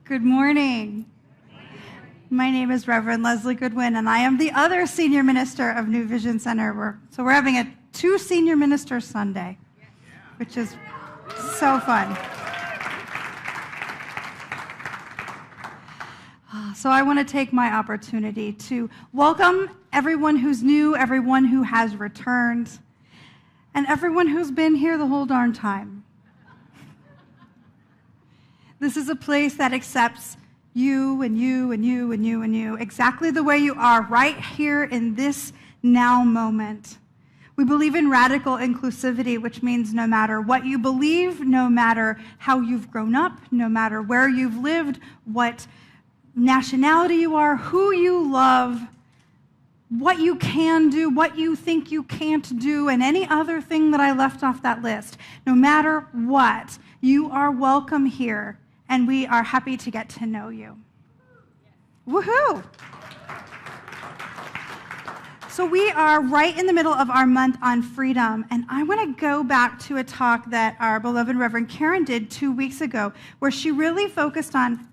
Good morning. My name is Reverend Lezli Goodwin, and I am the other senior minister of New Vision Center. So we're having a 2 senior ministers Sunday, which is so fun. So I want to take my opportunity to welcome everyone who's new, everyone who has returned, and everyone who's been here the whole darn time. This is a place that accepts you and you and you and you and you exactly the way you are right here in this now moment. We believe in radical inclusivity, which means no matter what you believe, no matter how you've grown up, no matter where you've lived, what nationality you are, who you love, what you can do, what you think you can't do, and any other thing that I left off that list. No matter what, you are welcome here, and we are happy to get to know you. Woohoo! So we are right in the middle of our month on freedom, and I want to go back to a talk that our beloved Reverend Karen did 2 weeks ago, where she really focused on,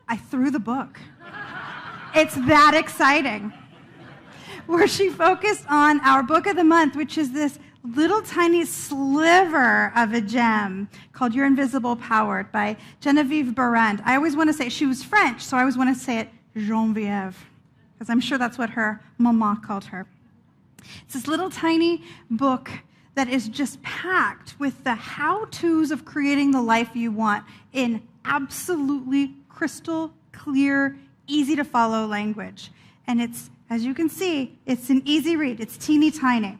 I threw the book. It's that exciting. Where she focused on our book of the month, which is this little tiny sliver of a gem called Your Invisible Power by Genevieve Barand. I always want to say, she was French, so I always want to say it Geneviève, because I'm sure that's what her mama called her. It's this little tiny book that is just packed with the how-tos of creating the life you want in absolutely crystal clear, easy to follow language. And it's, as you can see, it's an easy read. It's teeny tiny.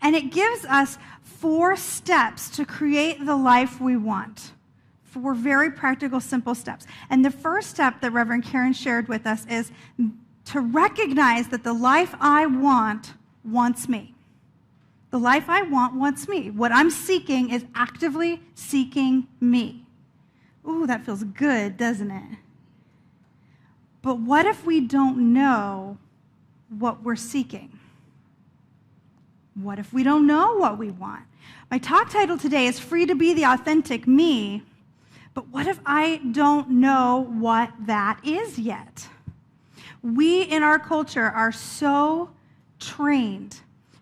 And it gives us 4 steps to create the life we want. 4 very practical, simple steps. And the first step that Reverend Karen shared with us is to recognize that the life I want wants me. The life I want wants me. What I'm seeking is actively seeking me. Ooh, that feels good, doesn't it? But what if we don't know what we're seeking? What if we don't know what we want? My talk title today is Free to Be the Authentic Me, but what if I don't know what that is yet? We in our culture are so trained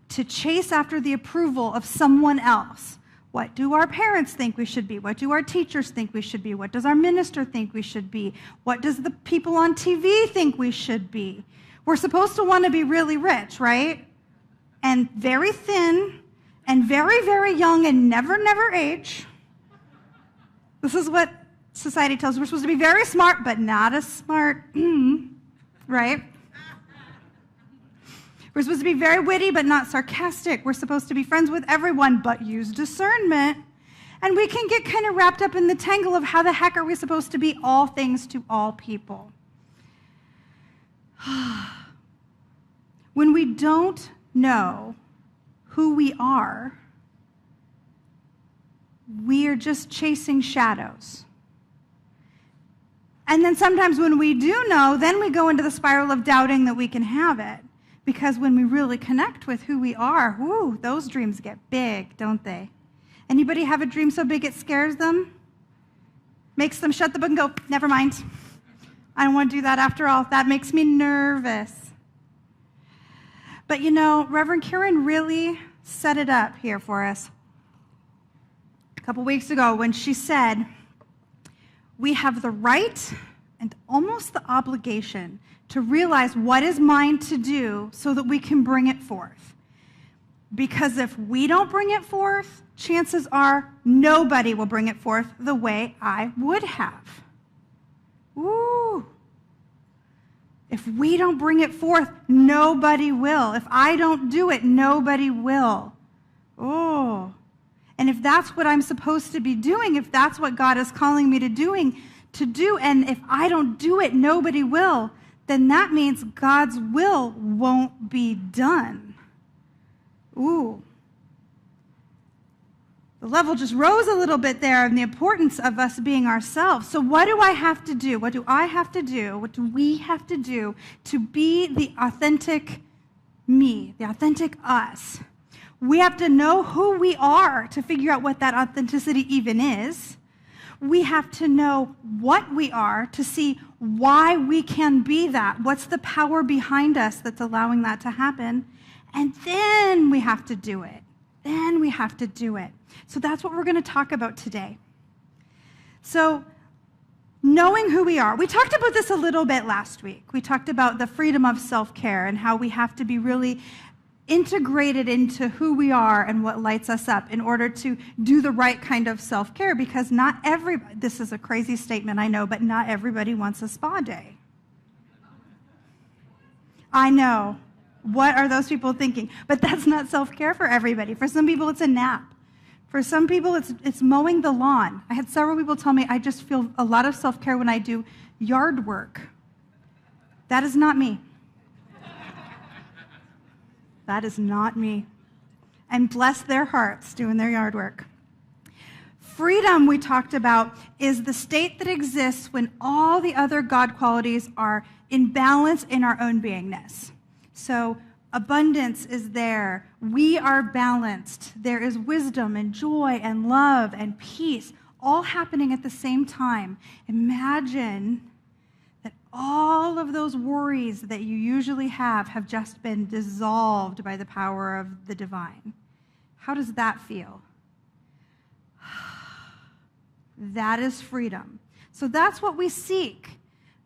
to chase after the approval of someone else. What do our parents think we should be? What do our teachers think we should be? What does our minister think we should be? What does the people on TV think we should be? We're supposed to want to be really rich, right? And very thin, and very, very young, and never, never age. This is what society tells us. We're supposed to be very smart, but not as smart, right? We're supposed to be very witty, but not sarcastic. We're supposed to be friends with everyone, but use discernment. And we can get kind of wrapped up in the tangle of how the heck are we supposed to be all things to all people. When we don't know who we are just chasing shadows. And then sometimes when we do know, then we go into the spiral of doubting that we can have it. Because when we really connect with who we are, whoo, those dreams get big, don't they? Anybody have a dream so big it scares them? Makes them shut the book and go, never mind. I don't want to do that after all. That makes me nervous. But you know, Reverend Karen really set it up here for us a couple weeks ago when she said, we have the right and almost the obligation to realize what is mine to do so that we can bring it forth. Because if we don't bring it forth, chances are nobody will bring it forth the way I would have. Ooh. If we don't bring it forth, nobody will. If I don't do it, nobody will. Oh. And if that's what I'm supposed to be doing, if that's what God is calling me to do, and if I don't do it, nobody will, then that means God's will won't be done. Ooh. The level just rose a little bit there in the importance of us being ourselves. So what do I have to do? What do I have to do? What do we have to do to be the authentic me, the authentic us? We have to know who we are to figure out what that authenticity even is. We have to know what we are to see why we can be that. What's the power behind us that's allowing that to happen? And then we have to do it. Then we have to do it. So that's what we're going to talk about today. So knowing who we are. We talked about this a little bit last week. We talked about the freedom of self-care and how we have to be really integrated into who we are and what lights us up in order to do the right kind of self-care, because not everybody, this is a crazy statement, I know, but not everybody wants a spa day. I know. What are those people thinking? But that's not self-care for everybody. For some people, it's a nap. For some people, it's mowing the lawn. I had several people tell me, I just feel a lot of self-care when I do yard work. That is not me. That is not me. And bless their hearts doing their yard work. Freedom, we talked about, is the state that exists when all the other God qualities are in balance in our own beingness. So abundance is there. We are balanced. There is wisdom and joy and love and peace all happening at the same time. Imagine that all of those worries that you usually have just been dissolved by the power of the divine. How does that feel? That is freedom. So that's what we seek.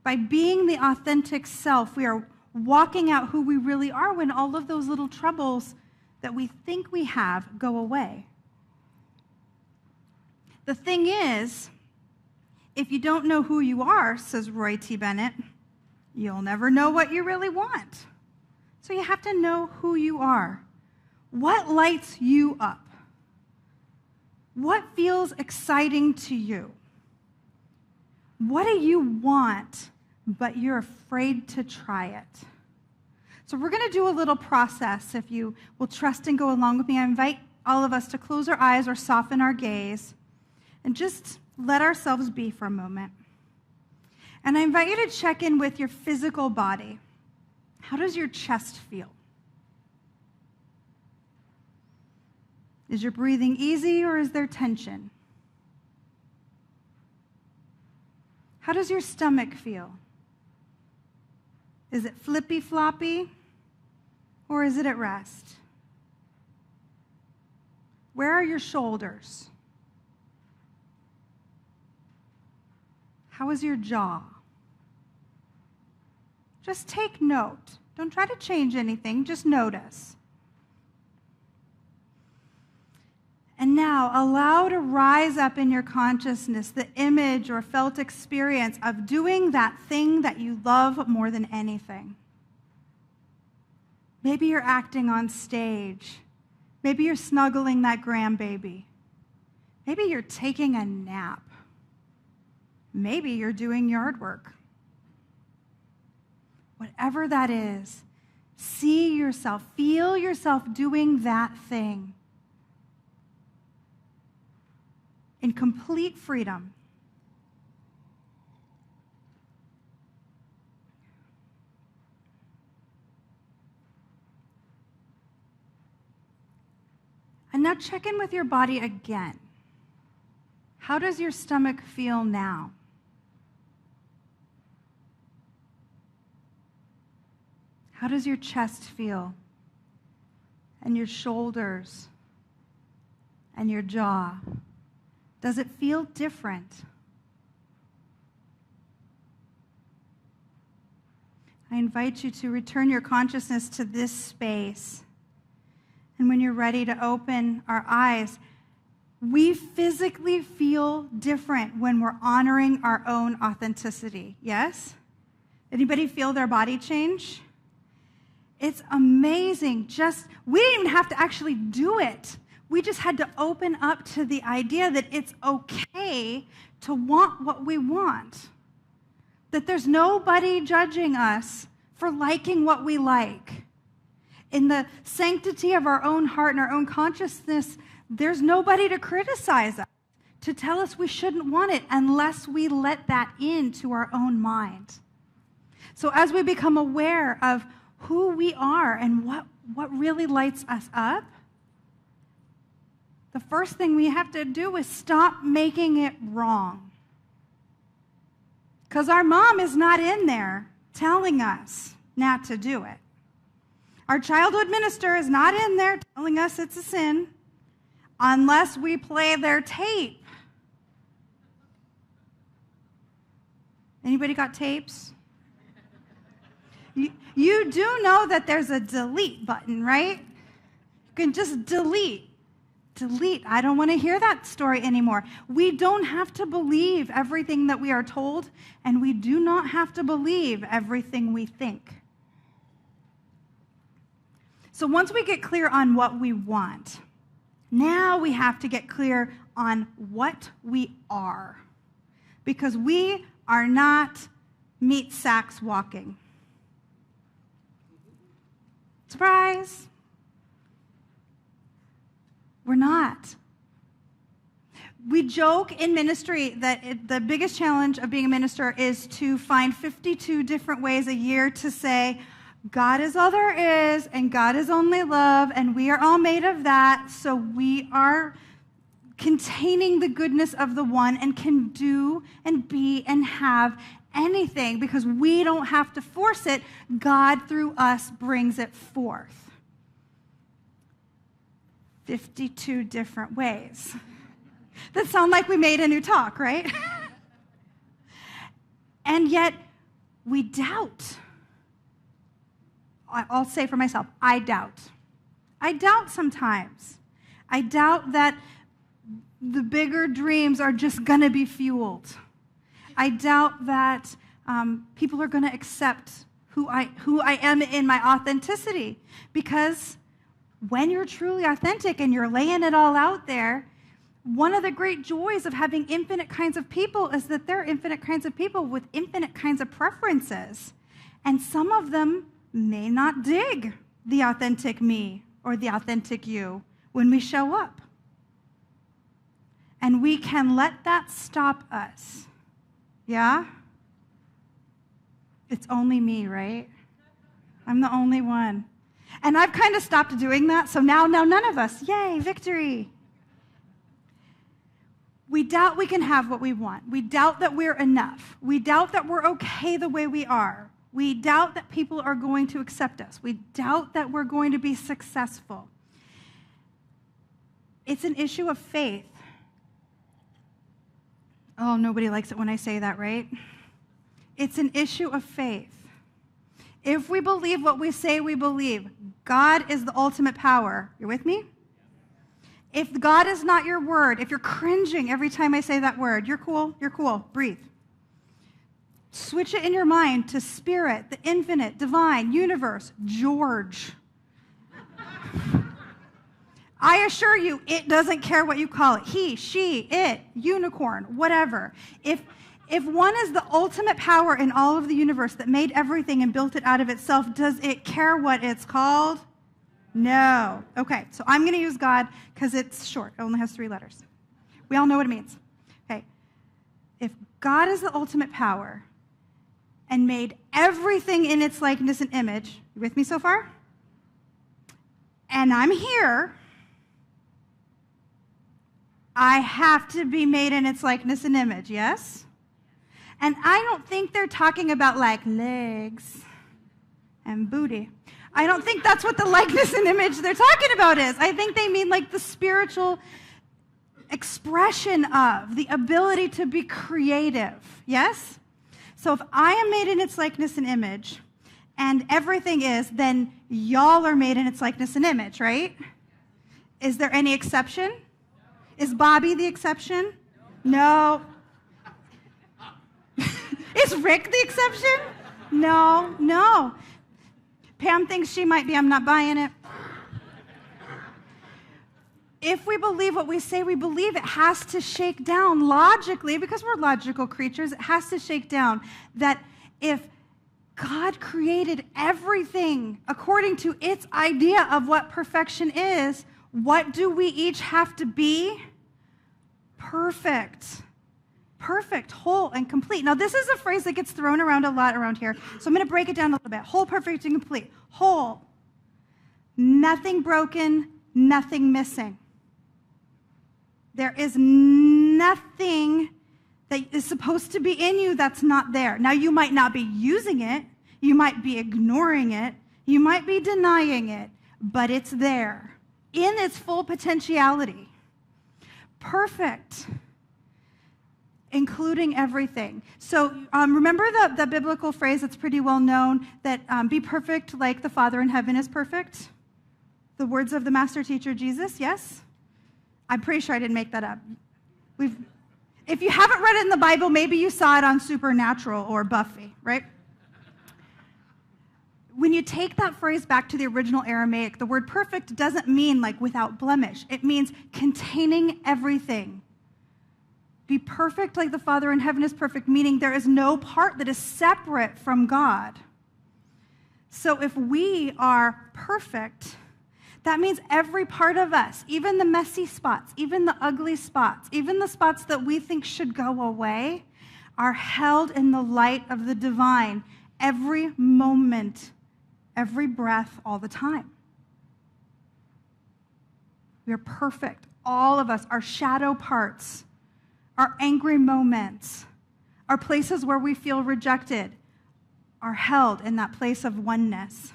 By being the authentic self, we are walking out who we really are when all of those little troubles that we think we have go away. The thing is, if you don't know who you are, says Roy T. Bennett, you'll never know what you really want. So you have to know who you are. What lights you up? What feels exciting to you? What do you want, but you're afraid to try it? So we're going to do a little process. If you will trust and go along with me, I invite all of us to close our eyes or soften our gaze and just let ourselves be for a moment. And I invite you to check in with your physical body. How does your chest feel? Is your breathing easy or is there tension? How does your stomach feel? Is it flippy-floppy or is it at rest? Where are your shoulders? How is your jaw? Just take note. Don't try to change anything, just notice. And now, allow to rise up in your consciousness the image or felt experience of doing that thing that you love more than anything. Maybe you're acting on stage. Maybe you're snuggling that grandbaby. Maybe you're taking a nap. Maybe you're doing yard work. Whatever that is, see yourself, feel yourself doing that thing in complete freedom. And now check in with your body again. How does your stomach feel now? How does your chest feel? And your shoulders? And your jaw? Does it feel different? I invite you to return your consciousness to this space. And when you're ready to open our eyes, we physically feel different when we're honoring our own authenticity. Yes? Anybody feel their body change? It's amazing. We didn't even have to actually do it. We just had to open up to the idea that it's okay to want what we want. That there's nobody judging us for liking what we like. In the sanctity of our own heart and our own consciousness, there's nobody to criticize us, to tell us we shouldn't want it unless we let that into our own mind. So as we become aware of who we are and what really lights us up, the first thing we have to do is stop making it wrong. Because our mom is not in there telling us not to do it. Our childhood minister is not in there telling us it's a sin unless we play their tape. Anybody got tapes? You do know that there's a delete button, right? You can just delete. Delete. I don't want to hear that story anymore. We don't have to believe everything that we are told, and we do not have to believe everything we think. So once we get clear on what we want, now we have to get clear on what we are. Because we are not meat sacks walking. Surprise! We're not. We joke in ministry that the biggest challenge of being a minister is to find 52 different ways a year to say, God is all there is, and God is only love, and we are all made of that, so we are containing the goodness of the one and can do and be and have anything because we don't have to force it. God, through us, brings it forth. 52 different ways. That sound like we made a new talk, right? And yet, we doubt. I'll say for myself, I doubt. I doubt sometimes. I doubt that the bigger dreams are just going to be fueled. I doubt that people are going to accept who I am in my authenticity. Because when you're truly authentic and you're laying it all out there, one of the great joys of having infinite kinds of people is that they're infinite kinds of people with infinite kinds of preferences. And some of them may not dig the authentic me or the authentic you when we show up. And we can let that stop us. Yeah? It's only me, right? I'm the only one. And I've kind of stopped doing that, so now none of us. Yay, victory. We doubt we can have what we want. We doubt that we're enough. We doubt that we're okay the way we are. We doubt that people are going to accept us. We doubt that we're going to be successful. It's an issue of faith. Oh, nobody likes it when I say that, right? It's an issue of faith. If we believe what we say we believe, God is the ultimate power. You're with me? If God is not your word, if you're cringing every time I say that word, you're cool, breathe. Switch it in your mind to spirit, the infinite, divine, universe, George. I assure you, it doesn't care what you call it. He, she, it, unicorn, whatever. If one is the ultimate power in all of the universe that made everything and built it out of itself, does it care what it's called? No. Okay, so I'm going to use God because it's short. It only has 3 letters. We all know what it means. Okay. If God is the ultimate power and made everything in its likeness and image, you with me so far? And I'm here, I have to be made in its likeness and image, yes? And I don't think they're talking about like legs and booty. I don't think that's what the likeness and image they're talking about is. I think they mean like the spiritual expression of, the ability to be creative, yes? So if I am made in its likeness and image, and everything is, then y'all are made in its likeness and image, right? Is there any exception? Is Bobby the exception? No. Is Rick the exception? No. Pam thinks she might be. I'm not buying it. If we believe what we say we believe, it has to shake down logically, because we're logical creatures, it has to shake down that if God created everything according to its idea of what perfection is, what do we each have to be? Perfect. Perfect, whole, and complete. Now, this is a phrase that gets thrown around a lot around here, so I'm going to break it down a little bit. Whole, perfect, and complete. Whole. Nothing broken, nothing missing. There is nothing that is supposed to be in you that's not there. Now, you might not be using it. You might be ignoring it. You might be denying it, but it's there in its full potentiality. Perfect, including everything. So remember the biblical phrase that's pretty well known, that be perfect like the Father in heaven is perfect? The words of the master teacher Jesus, yes? I'm pretty sure I didn't make that up. If you haven't read it in the Bible, maybe you saw it on Supernatural or Buffy, right? When you take that phrase back to the original Aramaic, the word perfect doesn't mean like without blemish. It means containing everything. Be perfect like the Father in heaven is perfect, meaning there is no part that is separate from God. So if we are perfect, that means every part of us, even the messy spots, even the ugly spots, even the spots that we think should go away, are held in the light of the divine every moment, every breath, all the time. We are perfect. All of us, our shadow parts, our angry moments, our places where we feel rejected, are held in that place of oneness.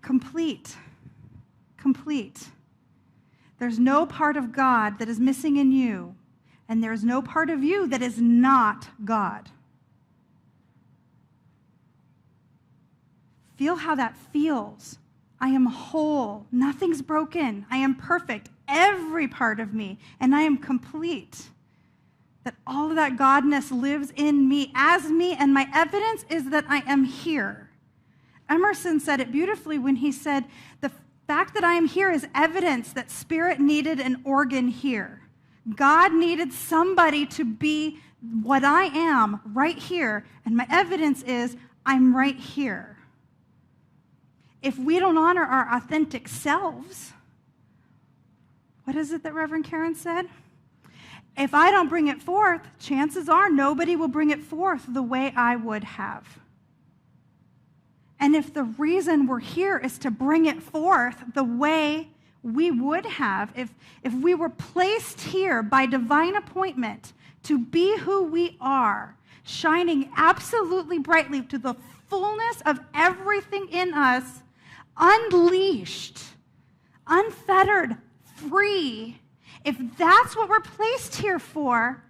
Complete. There's no part of God that is missing in you, and there's no part of you that is not God. Feel how that feels. I am whole. Nothing's broken. I am perfect. Every part of me, and I am complete. That all of that godness lives in me as me, and my evidence is that I am here. Emerson said it beautifully when he said, the fact that I am here is evidence that spirit needed an organ here. God needed somebody to be what I am right here, and my evidence is I'm right here. If we don't honor our authentic selves, what is it that Reverend Karen said? If I don't bring it forth, chances are nobody will bring it forth the way I would have. And if the reason we're here is to bring it forth the way we would have, if we were placed here by divine appointment to be who we are, shining absolutely brightly to the fullness of everything in us, unleashed, unfettered, free, if that's what we're placed here for,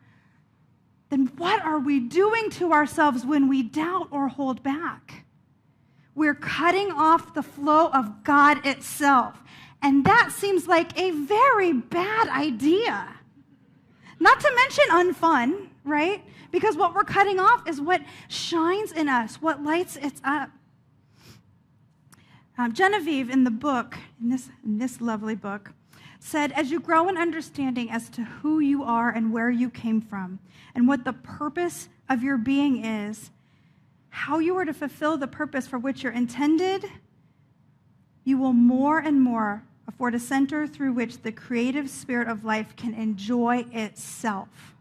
then what are we doing to ourselves when we doubt or hold back? We're cutting off the flow of God itself. And that seems like a very bad idea. Not to mention unfun, right? Because what we're cutting off is what shines in us, what lights it up. Genevieve in the book, in this lovely book, said, as you grow in understanding as to who you are and where you came from, and what the purpose of your being is, how you are to fulfill the purpose for which you're intended, you will more and more afford a center through which the creative spirit of life can enjoy itself.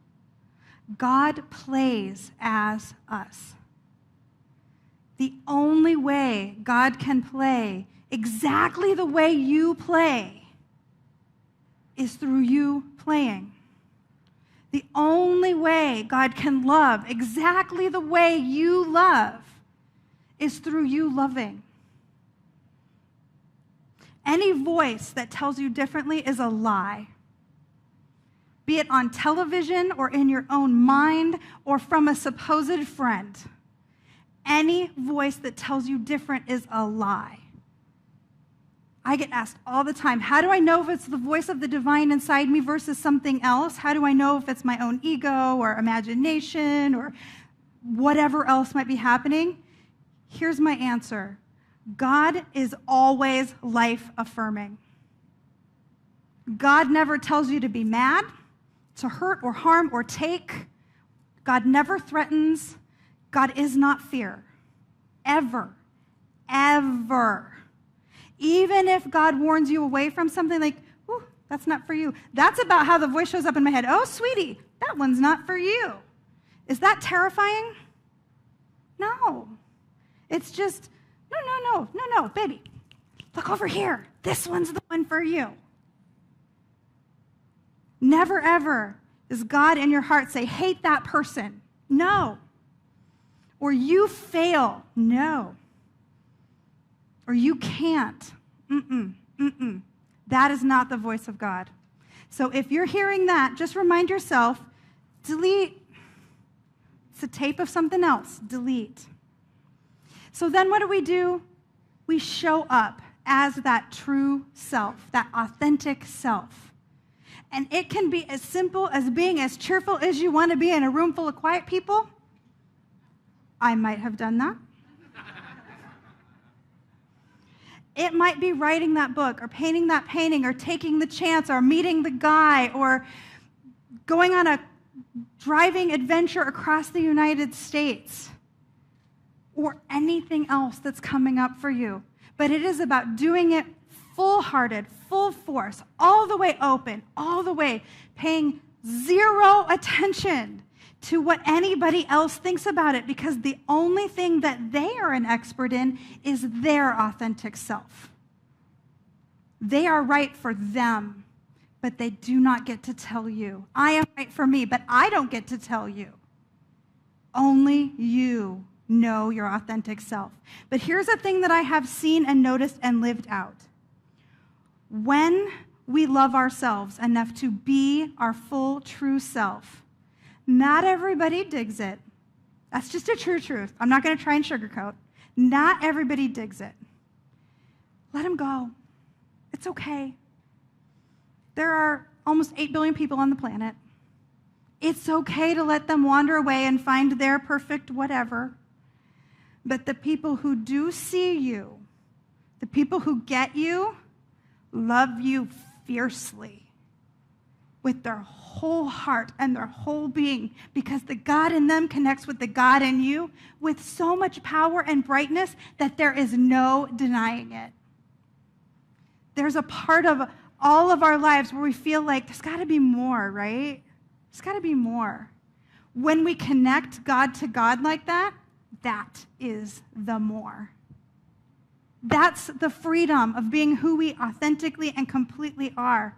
God plays as us. The only way God can play exactly the way you play is through you playing. The only way God can love exactly the way you love is through you loving. Any voice that tells you differently is a lie. Be it on television or in your own mind or from a supposed friend. Any voice that tells you different is a lie. I get asked all the time, how do I know if it's the voice of the divine inside me versus something else? How do I know if it's my own ego or imagination or whatever else might be happening? Here's my answer. God is always life-affirming. God never tells you to be mad, to hurt or harm or take. God never threatens. God is not fear. Ever. Ever. Even if God warns you away from something like, ooh, that's not for you. That's about how the voice shows up in my head. Oh, sweetie, that one's not for you. Is that terrifying? No. It's just, no, baby. Look over here. This one's the one for you. Never, ever Does God in your heart say, hate that person? No. Or you fail? No. Or you can't? That is not the voice of God. So if you're hearing that, just remind yourself, delete. It's a tape of something else. Delete. So then what do? We show up as that true self, that authentic self. And it can be as simple as being as cheerful as you want to be in a room full of quiet people. I might have done that. It might be writing that book or painting that painting or taking the chance or meeting the guy or going on a driving adventure across the United States or anything else that's coming up for you. But it is about doing it full-hearted, full force, all the way open, all the way paying zero attention to what anybody else thinks about it, because the only thing that they are an expert in is their authentic self. They are right for them, but they do not get to tell you. I am right for me, but I don't get to tell you. Only you know your authentic self. But here's a thing that I have seen and noticed and lived out. When we love ourselves enough to be our full, true self, not everybody digs it. That's just a true truth. I'm not going to try and sugarcoat. Not everybody digs it. Let them go. It's okay. There are almost 8 billion people on the planet. It's okay to let them wander away and find their perfect whatever. But the people who do see you, the people who get you, love you fiercely with their whole heart and their whole being, because the God in them connects with the God in you with so much power and brightness that there is no denying it. There's a part of all of our lives where we feel like there's got to be more, right? There's got to be more. When we connect God to God like that, that is the more. That's the freedom of being who we authentically and completely are.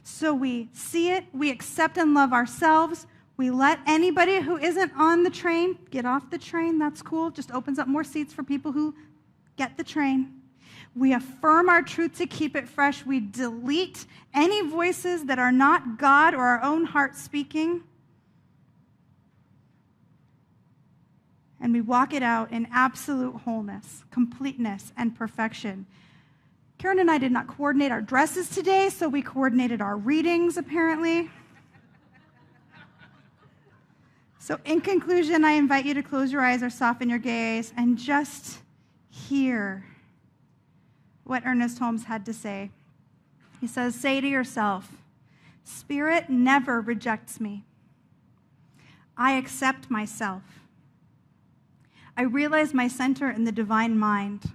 So we see it, we accept and love ourselves, we let anybody who isn't on the train get off the train. That's cool. Just opens up more seats for people who get the train. We affirm our truth to keep it fresh. We delete any voices that are not God or our own heart speaking. And we walk it out in absolute wholeness, completeness, and perfection. Karen and I did not coordinate our dresses today, so we coordinated our readings, apparently. So in conclusion, I invite you to close your eyes or soften your gaze and just hear what Ernest Holmes had to say. He says, say to yourself, Spirit never rejects me. I accept myself. I realize my center in the divine mind.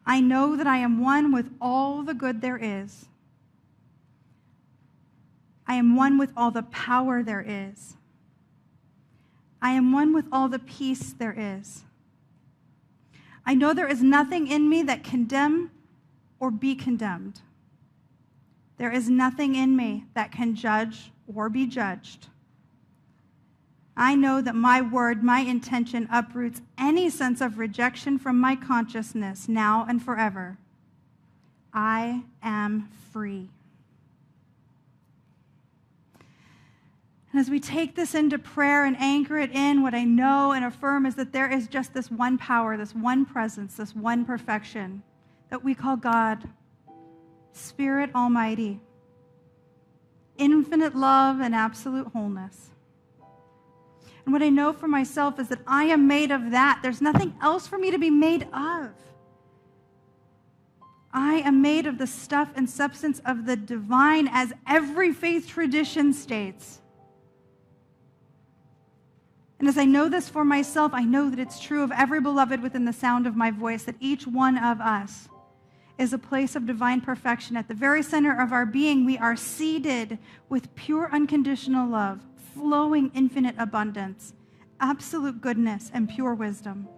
I know that I am one with all the good there is. I am one with all the power there is. I am one with all the peace there is. I know there is nothing in me that condemn or be condemned. There is nothing in me that can judge or be judged. I know that my word, my intention uproots any sense of rejection from my consciousness now and forever. I am free. And as we take this into prayer and anchor it in, what I know and affirm is that there is just this one power, this one presence, this one perfection that we call God, Spirit Almighty, infinite love and absolute wholeness. And what I know for myself is that I am made of that. There's nothing else for me to be made of. I am made of the stuff and substance of the divine, as every faith tradition states. And as I know this for myself, I know that it's true of every beloved within the sound of my voice, that each one of us is a place of divine perfection. At the very center of our being, we are seeded with pure unconditional love, flowing infinite abundance, absolute goodness, and pure wisdom.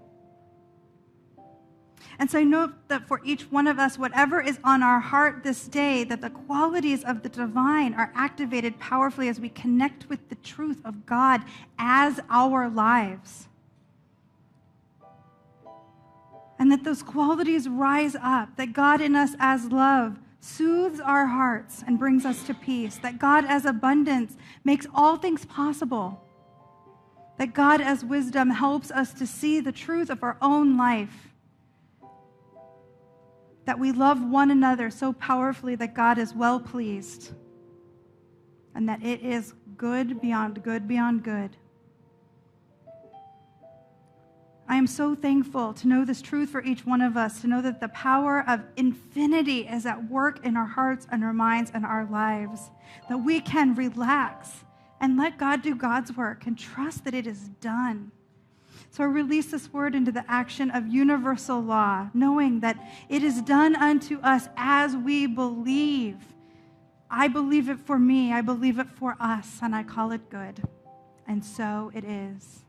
And so I know that for each one of us, whatever is on our heart this day, that the qualities of the divine are activated powerfully as we connect with the truth of God as our lives. And that those qualities rise up, that God in us as love soothes our hearts and brings us to peace, that God as abundance makes all things possible, that God as wisdom helps us to see the truth of our own life, that we love one another so powerfully that God is well pleased, and that it is good beyond good beyond good. I am so thankful to know this truth for each one of us, to know that the power of infinity is at work in our hearts and our minds and our lives, that we can relax and let God do God's work and trust that it is done. So I release this word into the action of universal law, knowing that it is done unto us as we believe. I believe it for me, I believe it for us, and I call it good. And so it is.